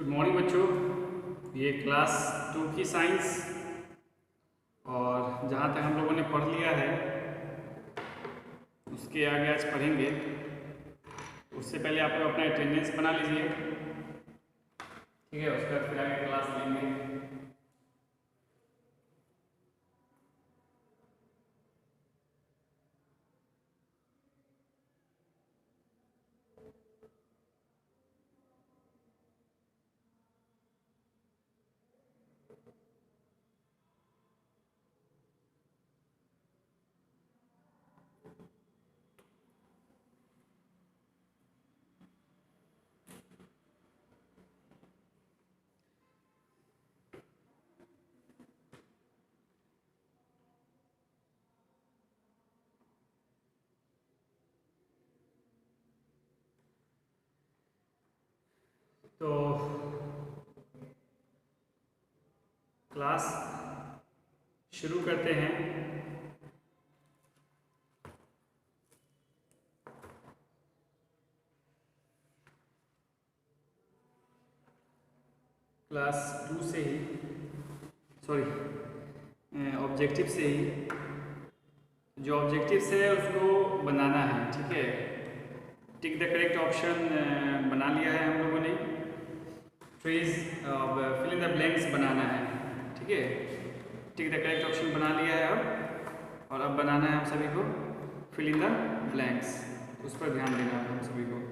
Morning बच्चों, ये class 2 की साइंस और जहाँ तक हम लोगों ने पढ़ लिया है उसके आगे आज पढ़ेंगे। उससे पहले आप लोग अपना अटेंडेंस बना लीजिए, ठीक है। उसके बाद फिर आगे क्लास लेंगे। तो क्लास शुरू करते हैं। क्लास 2 से ही ऑब्जेक्टिव से ही जो ऑब्जेक्टिव्स है उसको बनाना है, ठीक है। टिक द करेक्ट ऑप्शन बना लिया है हम लोगों ने। Trees fill in the blanks बनाना है, ठीक है। टिक द करेक्ट ऑप्शन बना लिया है अब, और अब बनाना है हम सभी को फिल इन द ब्लैंक्स। उस पर ध्यान देना है हम सभी को।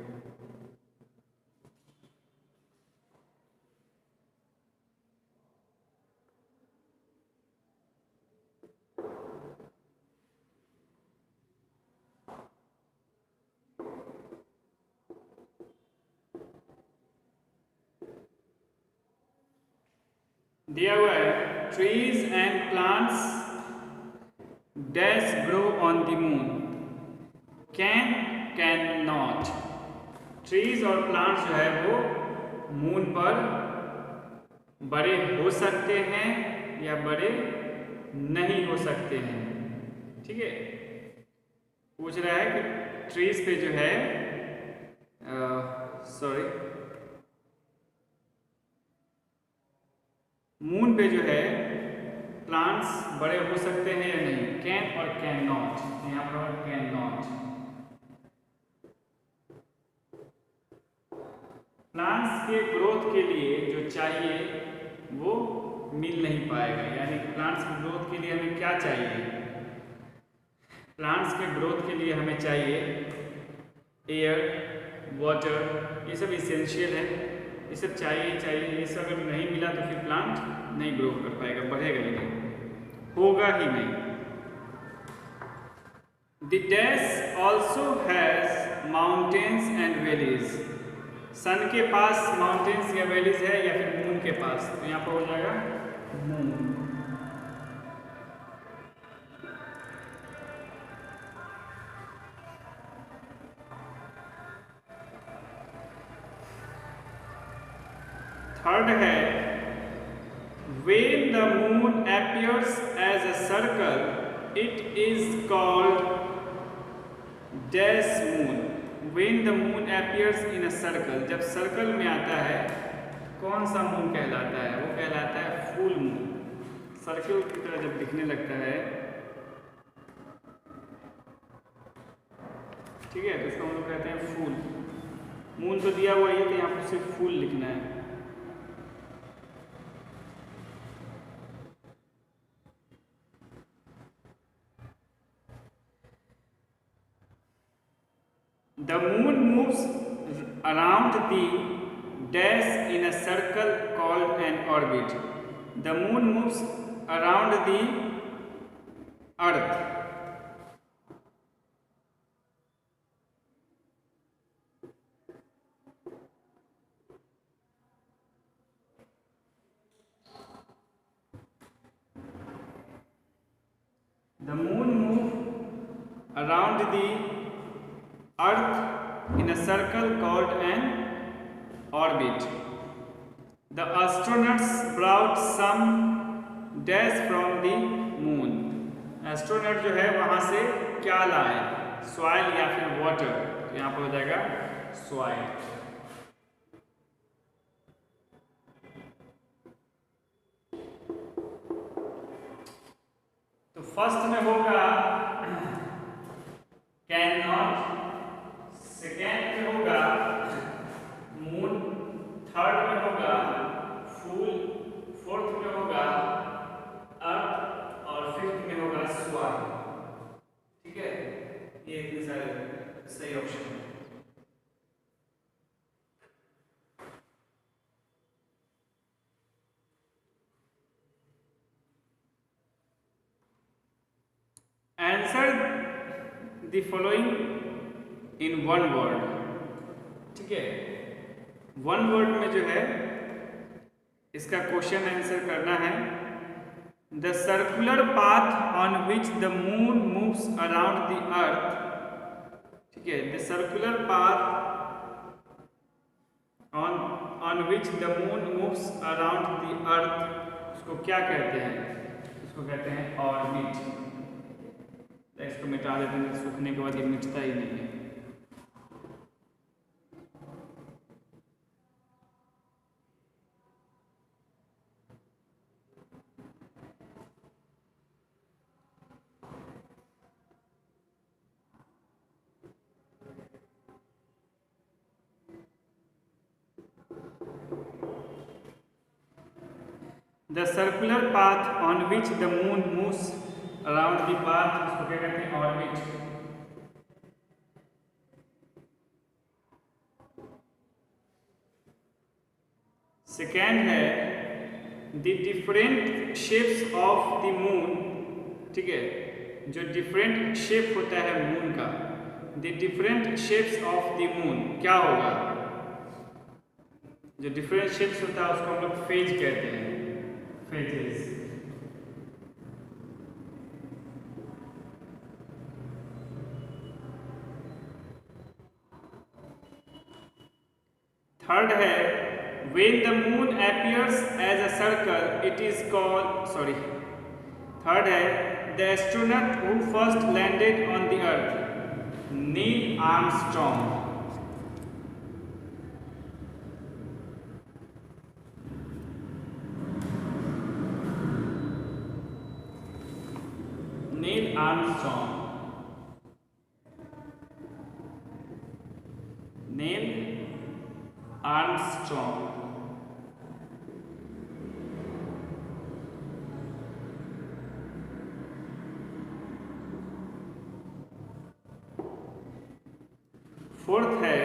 दिया हुआ है trees and plants dash grow on the moon, can not. Trees और प्लांट्स जो है वो मून पर बड़े हो सकते हैं या बड़े नहीं हो सकते हैं, ठीक है। पूछ रहा है कि ट्रीज पे जो है मून पे जो है प्लांट्स बड़े हो सकते हैं या नहीं, कैन और कैन नॉट। यहाँ पर कैन नॉट। प्लांट्स के ग्रोथ के लिए जो चाहिए वो मिल नहीं पाएगा। यानी प्लांट्स की ग्रोथ के लिए हमें क्या चाहिए? प्लांट्स के ग्रोथ के लिए हमें चाहिए एयर, वाटर, ये सब इसेंशियल है। ये सब चाहिए। ये सब अगर नहीं मिला तो फिर प्लांट नहीं ग्रो कर पाएगा, बढ़ेगा ही नहीं, होगा ही नहीं। The dash also has mountains and valleys. सन के पास माउंटेन्स या वैलीज है या फिर मून के पास, तो यहाँ पर हो जाएगा मून। थर्ड है when the moon appears as a circle it is called dash moon. when the moon appears in a circle, जब सर्कल में आता है कौन सा मून कहलाता है? वो कहलाता है फुल मून। सर्कल की तरह जब दिखने लगता है, ठीक है, तो इसको हम लोग कहते हैं फुल मून। तो दिया हुआ ये, तो यहाँ पर सिर्फ फुल लिखना है। The moon moves around the dash in a circle called an orbit. The moon moves around the earth. The moon moves around the earth in a circle called an orbit. The astronauts brought some dash from the moon. Astronaut जो है वहां से क्या लाए? Soil या फिर water. तो यहाँ पर हो जाएगा सॉइल। फर्स्ट में होगा कैन नॉट, सेकेंड में होगा मून, थर्ड में होगा फूल, फोर्थ में होगा अर्थ और फिफ्थ में होगा स्वान। ठीक है, ये इतने सारे सही ऑप्शन है। Answer the following in one word. ठीक है, वन वर्ड में जो है इसका क्वेश्चन आंसर करना है। The circular path on which the moon moves around the earth. ठीक है, the circular path on which the moon moves around the earth, उसको क्या कहते हैं? उसको कहते हैं ऑर्बिट। इसको मिटा देते हैं, सूखने के बाद ये मिटता ही नहीं है। The circular path on which the moon moves around the path, उसको क्या कहते हैं? ऑर्बिट। सेकेंड है the different shapes of the moon. ठीक है, जो डिफरेंट शेप होता है मून का, the different shapes of the moon क्या होगा? जो डिफरेंट शेप्स होता है उसको हम लोग फेज कहते हैं, फेजेस। थर्ड है when the moon appears as a circle it is called, sorry, third है the astronaut who first landed on the earth, Neil Armstrong. Neil Armstrong, Neil Armstrong. Fourth है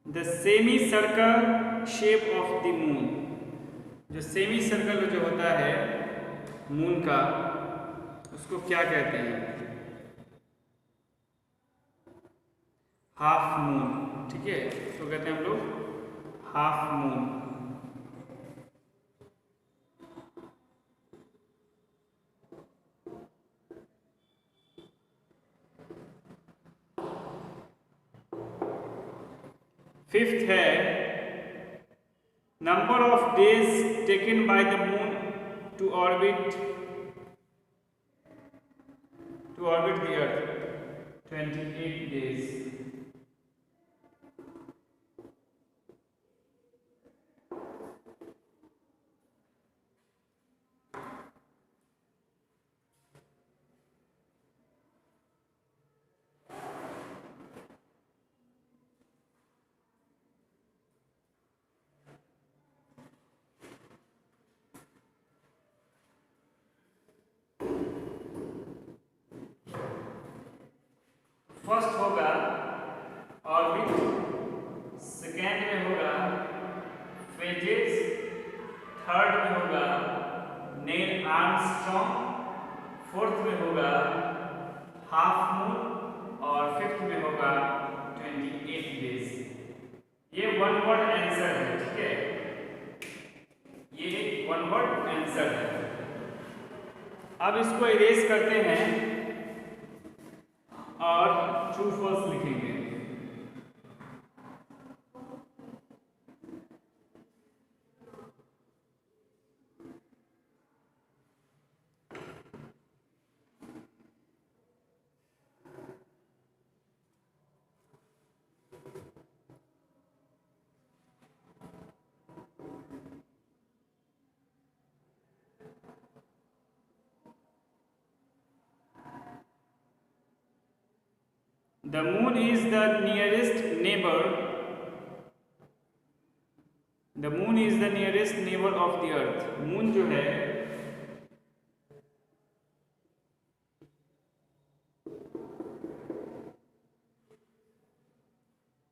the semi circle shape of the moon. जो semi circle जो होता है moon का, उसको क्या कहते हैं? Half moon. ठीक है, तो कहते हैं हम लोग हाफ मून। फिफ्थ है number of days taken by the moon to orbit the earth, 28 days. First होगा ऑर्बिट, सेकेंड में होगा फेजेस, थर्ड में होगा नील आर्मस्ट्रॉन्ग, फोर्थ में होगा हाफ मून और फिफ्थ में होगा 28 डेज। ये वन वर्ड आंसर है। ठीक है, ये वन वर्ड आंसर है। अब इसको इरेज करते हैं और ट्रू फॉल्स लिखेंगे। The moon is the nearest neighbor. The moon is the nearest neighbor of the earth. Moon जो है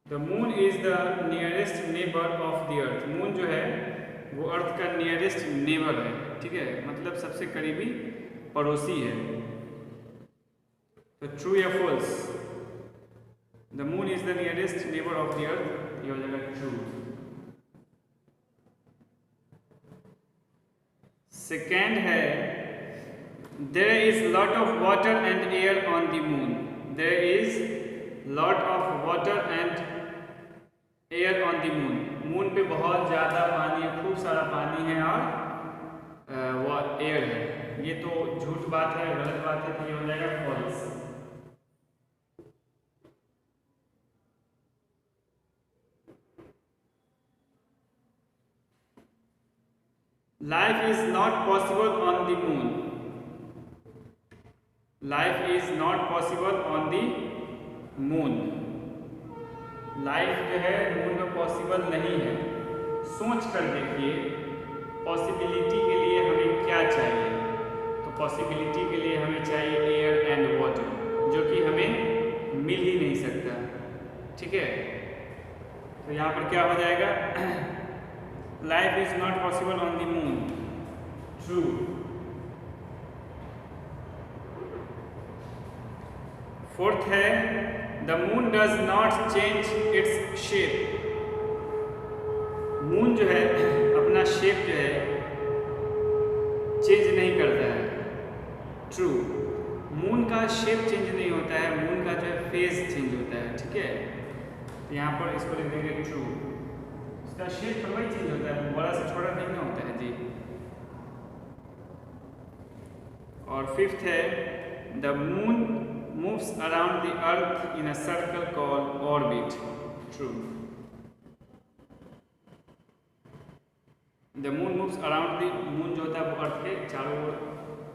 The moon is the nearest neighbor of the earth. Moon जो है वो अर्थ का नियरेस्ट नेबर है, ठीक है, मतलब सबसे करीबी पड़ोसी है। तो ट्रू या false? The moon is the nearest neighbour of the earth, ये हो जाएगा ट्रू। सेकेंड है there is lot of water and air on the moon. There is lot of water and air on the moon. Moon पे बहुत ज़्यादा पानी है, खूब सारा पानी है और वो एयर है। ये तो झूठ बात है, गलत बात है, तो ये हो जाएगा false. Life is not possible on the moon. Life is not possible on the moon. Life जो है मून में पॉसिबल नहीं है। सोच कर देखिए पॉसिबिलिटी के लिए हमें क्या चाहिए। तो पॉसिबिलिटी के लिए हमें चाहिए एयर एंड वाटर, जो कि हमें मिल ही नहीं सकता, ठीक है। तो यहाँ पर क्या हो जाएगा? Life is not possible on the moon, true. Fourth है the moon does not change its shape. Moon जो है अपना शेप जो है चेंज नहीं करता है, ट्रू। मून का शेप चेंज नहीं होता है, मून का जो है फेज चेंज होता है, ठीक है। तो यहाँ पर इसको लिख देंगे ट्रू। इसका शेप थोड़ा ही चेंज होता है, बड़ा से छोटा नहीं ना होता है जी। और फिफ्थ है the moon moves around the earth in a circle called orbit, true। the moon moves around the moon जो होता है वो अर्थ के चारों ओर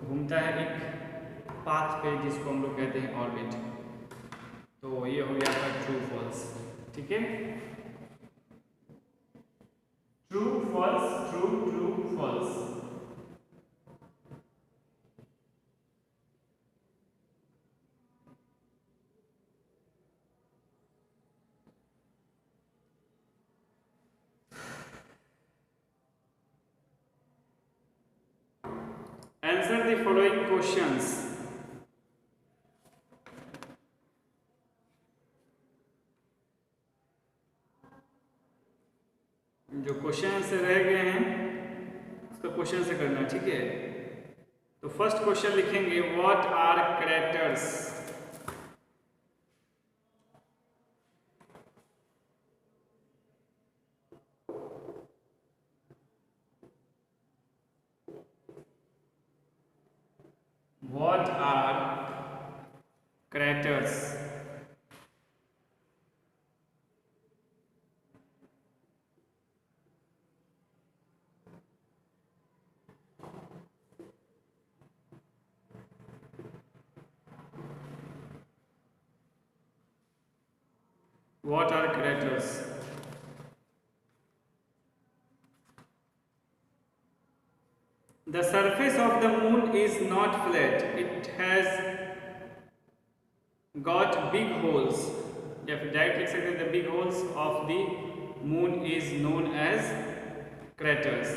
घूमता है एक पाथ पे, जिसको हम लोग कहते हैं ऑर्बिट। तो ये हो गया आपका ट्रू फॉल्स, ठीक है। True false, true true false. Answer the following questions. जो क्वेश्चन से रह गए हैं उसका क्वेश्चन से करना, ठीक है। तो फर्स्ट क्वेश्चन लिखेंगे what are craters. What are craters? What are craters? The surface of the moon is not flat. It has got big holes. या फिर डायरेक्ट लिख सकते हैं the big holes of the moon is known as craters.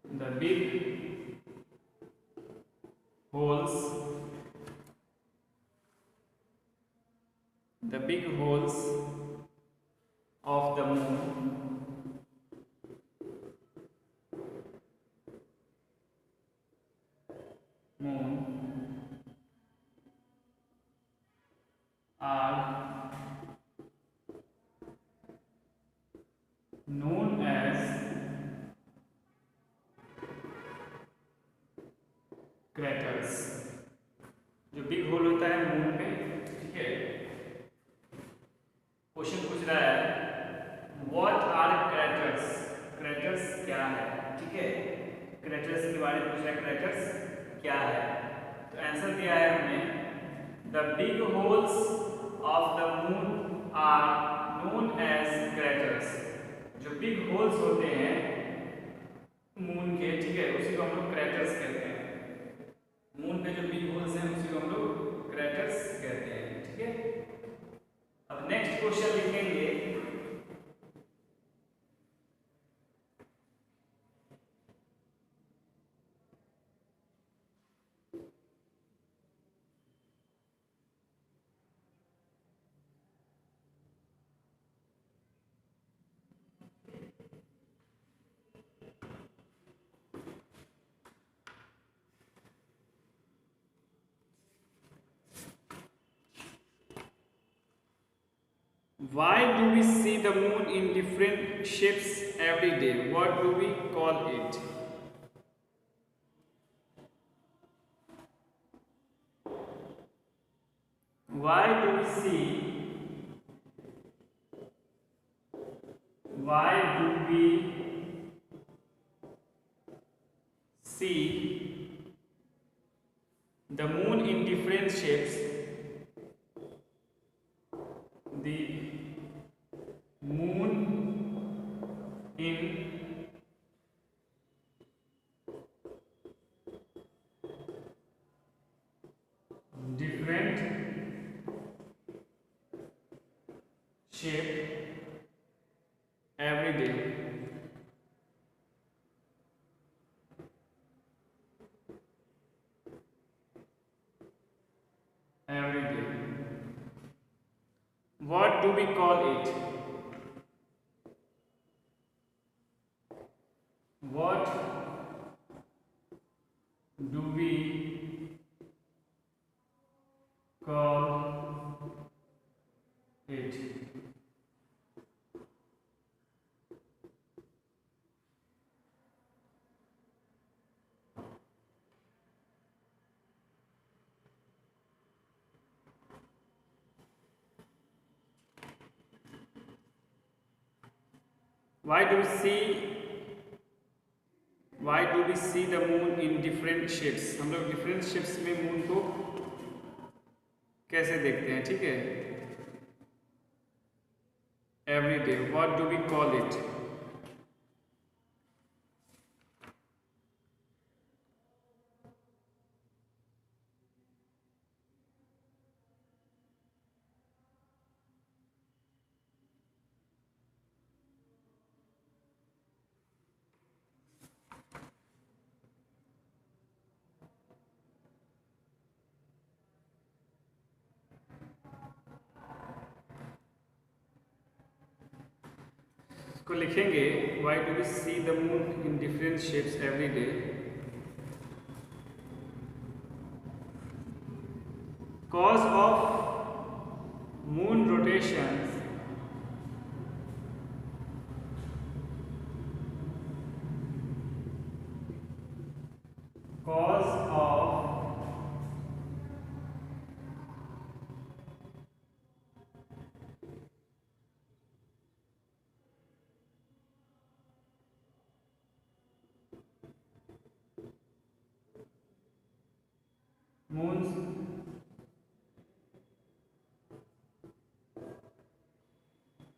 The big holes, the big holes of the moon are known as craters. जो big hole होता है moon पे, ठीक है। क्वेश्चन पूछ रहा है व्हाट आर क्रैटर्स। क्रैटर्स क्या है, ठीक है। क्रैटर्स के बारे में पूछा है, क्रैटर्स क्या है। तो आंसर दिया है हमने, the big holes of the moon are known as craters. जो बिग होल्स होते हैं मून के, ठीक है, उसी को हम लोग क्रैटर्स कहते हैं। मून पे जो बिग होल्स हैं उसी को हम लोग क्रैटर्स कहते हैं, ठीक है। अब नेक्स्ट क्वेश्चन लिखेंगे, why do we see the moon in different shapes every day? What do we call it? Why do we see the moon in different shapes? The moon in different shape every day. Every day. What do we call it? What do we call it? Why do we see the moon in different shapes? हम लोग different shapes में moon को कैसे देखते हैं, ठीक है। Every day. What do we call it? को लिखेंगे, why do we see the moon in different shapes every day? Cause of moon rotations moon's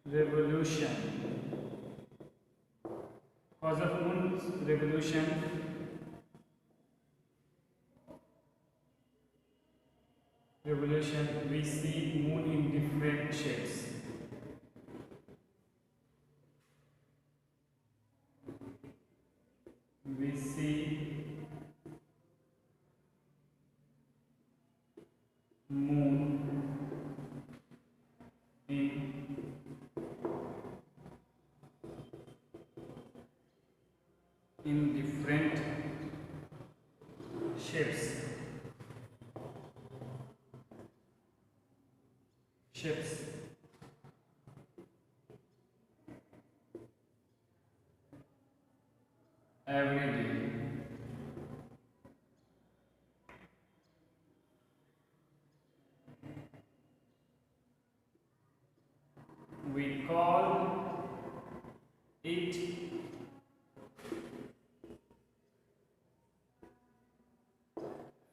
revolution. Cause of moon's revolution, we see moon in different shapes. We see moon in different shapes. Every day. We call it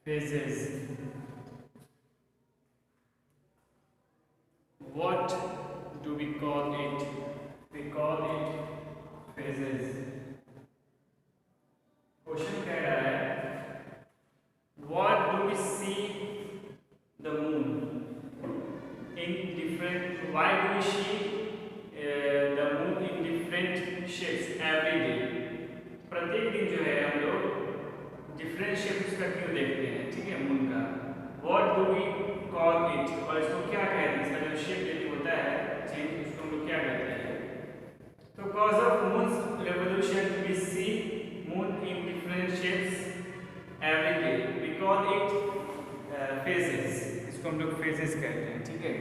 phases. What do we call it? We call it phases. Question कह रहा है what do we see the moon in different, why do we see the moon in different shapes every day? प्रत्येक दिन जो है हम लोग different shape उसका क्यों देखते हैं, ठीक है, मून का. what do we call it, और इसको क्या कहते हैं, इसका जो शेप चेंज होता है चेंज, उसको हम लोग क्या कहते हैं? तो cause of moon's revolution we see moon in different shapes every day. We call it phases. इसको हम लोग phases कहते हैं, ठीक है.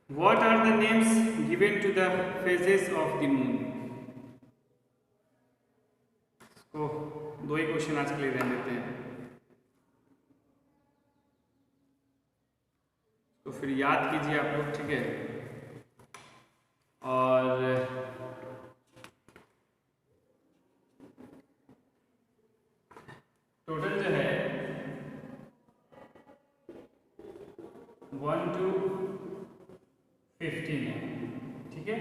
What are the names given to the phases of the moon? इसको दो ही क्वेश्चन आज के लिए रहने देते हैं, तो फिर याद कीजिए आप लोग, ठीक है. और टोटल जो है 1 to 15 है, ठीक है.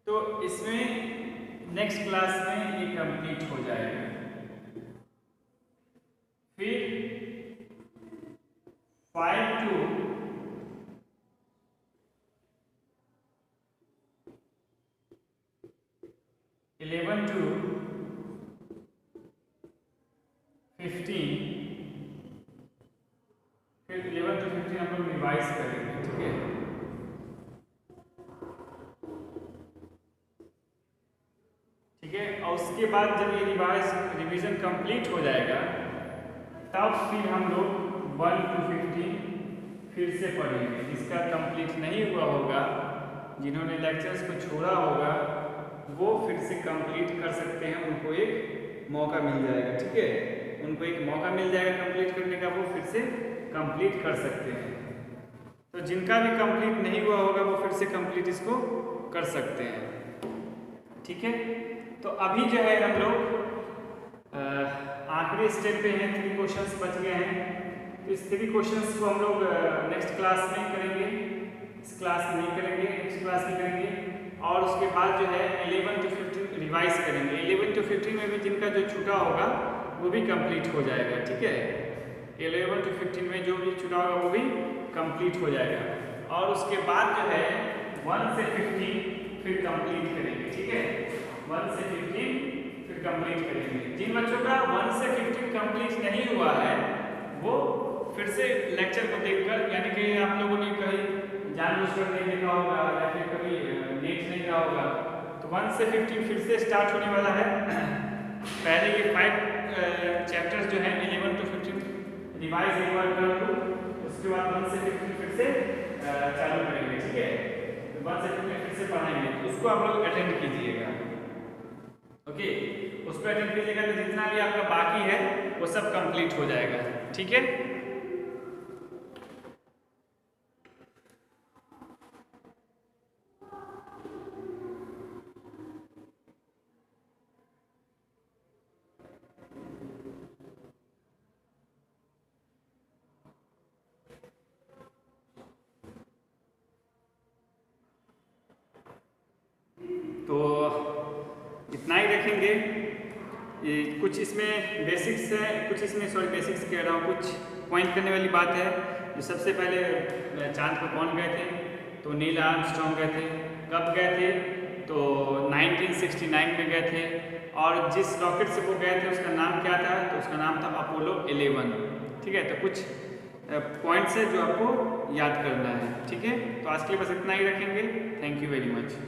तो इसमें नेक्स्ट क्लास में ये कंप्लीट हो जाएगा. फिर 5 to 11 to 15, फिर 11 to 15 हम लोग रिवाइज करेंगे, ठीक है. और उसके बाद जब ये रिवीजन कंप्लीट हो जाएगा तब फिर हम लोग 1 to 15 फिर से पढ़ेंगे. जिसका कंप्लीट नहीं हुआ होगा, जिन्होंने लेक्चर्स को छोड़ा होगा, वो फिर से कंप्लीट कर सकते हैं. उनको एक मौका मिल जाएगा, ठीक है. उनको एक मौका मिल जाएगा कंप्लीट करने का, वो फिर से कंप्लीट कर सकते हैं. तो जिनका भी कंप्लीट नहीं हुआ होगा वो फिर से कंप्लीट इसको कर सकते हैं, ठीक है. तो अभी जो है हम लोग आखिरी स्टेप पे हैं. 3 क्वेश्चंस बच गए हैं. तो इस 3 क्वेश्चंस को हम लोग नेक्स्ट क्लास में करेंगे, इस क्लास में नहीं करेंगे, नेक्स्ट क्लास में करेंगे. और उसके बाद जो है 11 to 15 रिवाइज करेंगे. 11 to 15 में भी जिनका जो छूटा होगा वो भी कंप्लीट हो जाएगा, ठीक है. 11 to 15 में जो भी छूटा होगा वो भी कंप्लीट हो जाएगा. और उसके बाद जो है 1 से 15 फिर कंप्लीट करेंगे, ठीक है. 1 से 15 फिर कंप्लीट करेंगे. जिन बच्चों का 1 से 15 कंप्लीट नहीं हुआ है वो फिर से लेक्चर को देखकर, यानी कि आप लोगों ने कहीं जानबूझकर नहीं देखा होगा या फिर कभी नेट नहीं रहा होगा, तो 1 से 15 फिर से स्टार्ट होने वाला है. पहले ये 5 चैप्टर्स जो हैं 11 to 15 रिवाइज एक बार कर लो, उसके बाद 1 से 15 फिर से चालू करेंगे, ठीक है. 1 से 15 फिर से पढ़ाएंगे, तो उसको आप लोग अटेंड कीजिएगा, ओके. उसको अटेंड कीजिएगा तो जितना भी आपका बाकी है वो सब कंप्लीट हो जाएगा, ठीक है. तो इतना ही रखेंगे. ये कुछ इसमें बेसिक्स है, कुछ इसमें बेसिक्स कह रहा हूँ, कुछ पॉइंट करने वाली बात है. जो सबसे पहले चांद पर कौन गए थे, तो नील आर्मस्ट्रॉन्ग गए थे. कब गए थे, तो 1969 में गए थे. और जिस रॉकेट से वो गए थे उसका नाम क्या था, तो उसका नाम था अपोलो 11, ठीक है. तो कुछ पॉइंट्स है जो आपको याद करना है, ठीक है. तो आज के लिए बस इतना ही रखेंगे. Thank you very much.